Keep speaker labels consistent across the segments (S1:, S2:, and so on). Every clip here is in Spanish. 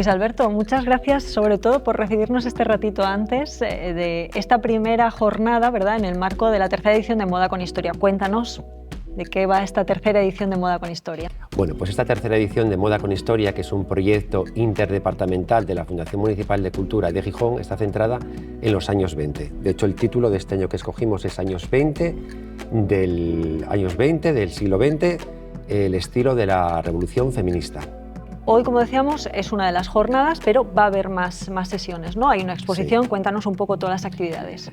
S1: Luis Alberto, muchas gracias sobre todo por recibirnos este ratito antes de esta primera jornada, ¿verdad?, en el marco de la tercera edición de Moda con Historia. Cuéntanos de qué va esta tercera edición de Moda con Historia.
S2: Bueno, pues esta tercera edición de Moda con Historia, que es un proyecto interdepartamental de la Fundación Municipal de Cultura de Gijón, está centrada en los años 20. De hecho, el título de este año que escogimos es Años 20 del siglo XX, el estilo de la revolución feminista.
S1: Hoy, como decíamos, es una de las jornadas, pero va a haber más sesiones, ¿no? Hay una exposición, sí. Cuéntanos un poco todas las actividades.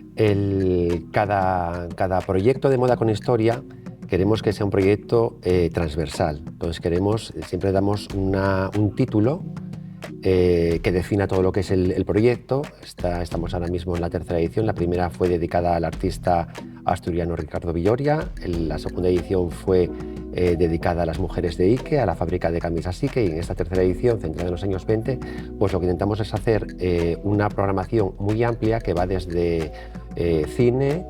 S2: Cada proyecto de Moda con Historia queremos que sea un proyecto transversal. Entonces siempre damos un título que defina todo lo que es el proyecto. Estamos ahora mismo en la tercera edición. La primera fue dedicada al artista asturiano Ricardo Villoria. La segunda edición fue dedicada a las mujeres de Ike, a la fábrica de camisas Ike, y en esta tercera edición, centrada en los años 20, pues lo que intentamos es hacer una programación muy amplia que va desde cine,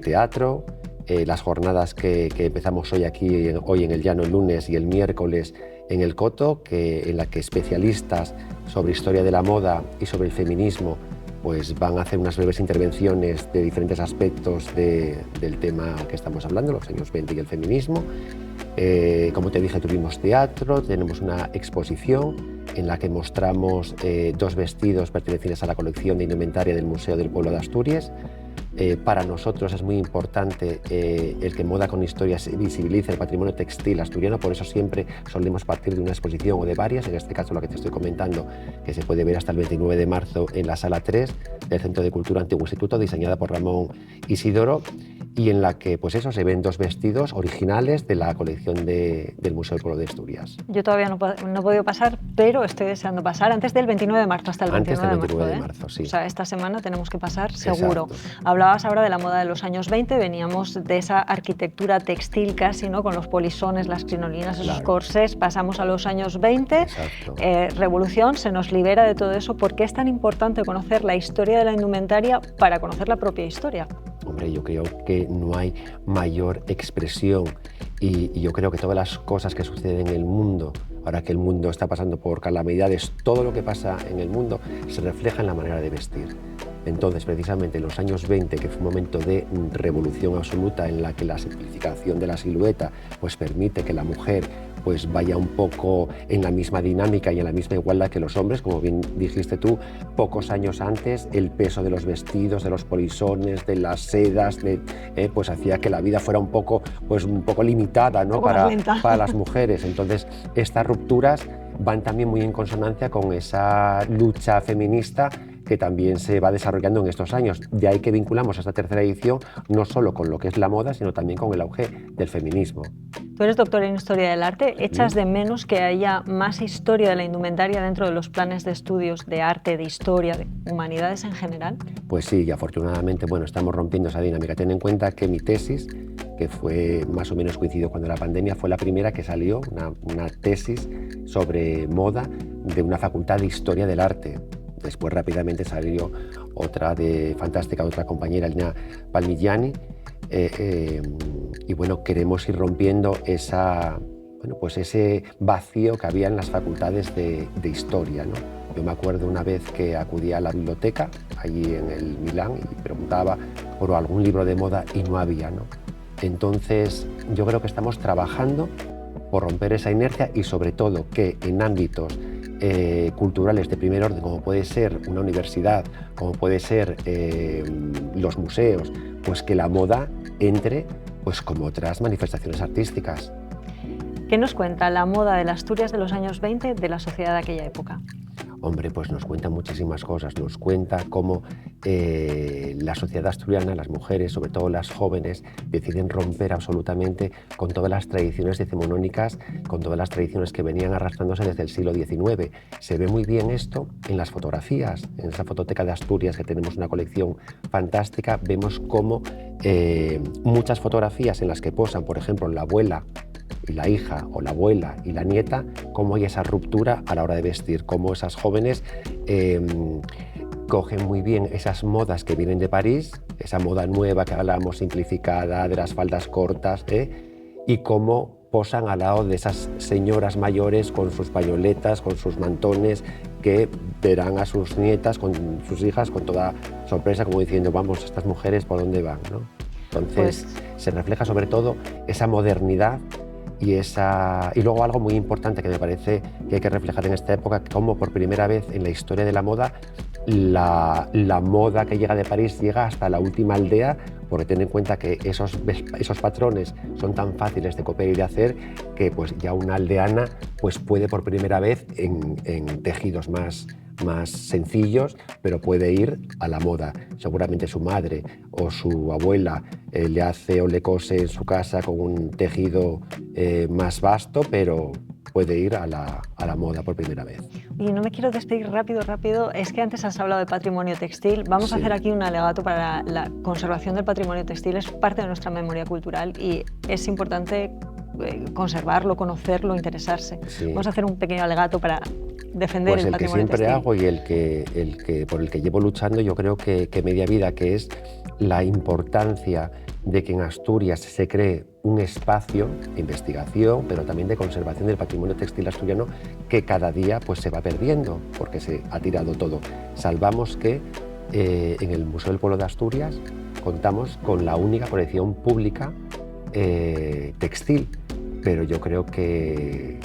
S2: teatro, las jornadas que empezamos hoy en el Llano el lunes y el miércoles en el Coto, en la que especialistas sobre historia de la moda y sobre el feminismo pues van a hacer unas breves intervenciones de diferentes aspectos del tema que estamos hablando, los años 20 y el feminismo. Como te dije, tuvimos teatro, tenemos una exposición en la que mostramos 2 vestidos pertenecientes a la colección de indumentaria del Museo del Pueblo de Asturias. Para nosotros es muy importante el que Moda con Historia se visibilice el patrimonio textil asturiano, por eso siempre solemos partir de una exposición o de varias, en este caso la que te estoy comentando, que se puede ver hasta el 29 de marzo en la Sala 3 del Centro de Cultura Antiguo Instituto, diseñada por Ramón Isidoro, y en la que pues eso, se ven 2 vestidos originales de la colección del Museo del Pueblo de Asturias.
S1: Yo todavía no he podido pasar, pero estoy deseando pasar antes del 29 de marzo, hasta el 29
S2: de marzo, sí.
S1: O sea, esta semana tenemos que pasar seguro.
S2: Exacto.
S1: Hablabas ahora de la moda de los años 20, veníamos de esa arquitectura textil casi, ¿no?, con los polisones, las crinolinas, esos corsés, pasamos a los años 20, revolución, se nos libera de todo eso. ¿Por qué es tan importante conocer la historia de la indumentaria para conocer la propia historia?
S2: Hombre, yo creo que no hay mayor expresión y yo creo que todas las cosas que suceden en el mundo, ahora que el mundo está pasando por calamidades, todo lo que pasa en el mundo se refleja en la manera de vestir. Entonces, precisamente en los años 20, que fue un momento de revolución absoluta en la que la simplificación de la silueta pues permite que la mujer pues vaya un poco en la misma dinámica y en la misma igualdad que los hombres, como bien dijiste tú, pocos años antes el peso de los vestidos, de los polisones, de las sedas, pues hacía que la vida fuera un poco limitada, ¿no?, para las mujeres. Entonces, estas rupturas van también muy en consonancia con esa lucha feminista que también se va desarrollando en estos años. De ahí que vinculamos esta tercera edición no solo con lo que es la moda, sino también con el auge del feminismo.
S1: Tú eres doctor en Historia del Arte. ¿Echas de menos que haya más historia de la indumentaria dentro de los planes de estudios de arte, de historia, de humanidades en general?
S2: Pues sí, y afortunadamente estamos rompiendo esa dinámica. Ten en cuenta que mi tesis, que fue más o menos coincidió cuando la pandemia, fue la primera que salió, una tesis sobre moda de una facultad de Historia del Arte. Después rápidamente salió otra fantástica, otra compañera, Lina Palmigiani, y bueno, queremos ir rompiendo ese vacío que había en las facultades de historia, ¿no? Yo me acuerdo una vez que acudí a la biblioteca, allí en el Milán, y preguntaba por algún libro de moda y no había, ¿no? Entonces, yo creo que estamos trabajando por romper esa inercia y sobre todo que en ámbitos culturales de primer orden, como puede ser una universidad, como puede ser los museos, pues que la moda entre pues como otras manifestaciones artísticas.
S1: ¿Qué nos cuenta la moda de las Asturias de los años 20 de la sociedad de aquella época?
S2: Hombre, pues nos cuenta muchísimas cosas. Nos cuenta cómo la sociedad asturiana, las mujeres, sobre todo las jóvenes, deciden romper absolutamente con todas las tradiciones decimonónicas, con todas las tradiciones que venían arrastrándose desde el siglo XIX. Se ve muy bien esto en las fotografías. En esa fototeca de Asturias, que tenemos una colección fantástica, vemos cómo muchas fotografías en las que posan, por ejemplo, la abuela y la hija, o la abuela y la nieta, cómo hay esa ruptura a la hora de vestir, cómo esas jóvenes cogen muy bien esas modas que vienen de París, esa moda nueva que hablamos, simplificada, de las faldas cortas, y cómo posan al lado de esas señoras mayores con sus pañoletas, con sus mantones, que verán a sus nietas, con sus hijas, con toda sorpresa, como diciendo, vamos, estas mujeres, ¿por dónde van?, ¿no? Entonces, se refleja sobre todo esa modernidad y luego algo muy importante que me parece que hay que reflejar en esta época, como por primera vez en la historia de la moda, la moda que llega de París llega hasta la última aldea, porque ten en cuenta que esos patrones son tan fáciles de copiar y de hacer que pues ya una aldeana pues puede por primera vez en tejidos más sencillos, pero puede ir a la moda. Seguramente su madre o su abuela le hace o le cose en su casa con un tejido más vasto, pero puede ir a la moda por primera vez.
S1: Y no me quiero despedir rápido, es que antes has hablado de patrimonio textil. Vamos a hacer aquí un alegato para la conservación del patrimonio textil, es parte de nuestra memoria cultural y es importante conservarlo, conocerlo, interesarse. Sí. Vamos a hacer un pequeño alegato para defender el patrimonio textil.
S2: Pues el que siempre hago y por el que llevo luchando, yo creo que media vida, que es la importancia de que en Asturias se cree un espacio de investigación, pero también de conservación del patrimonio textil asturiano, que cada día pues, se va perdiendo, porque se ha tirado todo. Salvamos que en el Museo del Pueblo de Asturias contamos con la única colección pública textil, pero yo creo que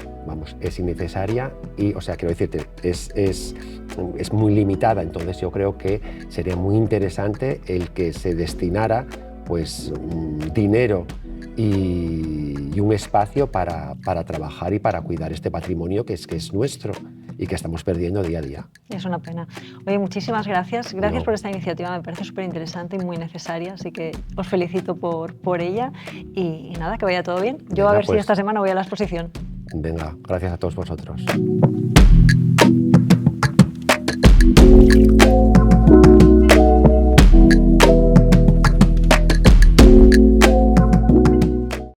S2: es innecesaria y, o sea, quiero decirte, es muy limitada, entonces yo creo que sería muy interesante el que se destinara pues dinero y un espacio para trabajar y para cuidar este patrimonio que es nuestro y que estamos perdiendo día a día.
S1: Es una pena. Oye, muchísimas gracias. Gracias por esta iniciativa, me parece súper interesante y muy necesaria, así que os felicito por ella y nada, que vaya todo bien. Yo a ver si esta semana voy a la exposición.
S2: Venga, gracias a todos vosotros.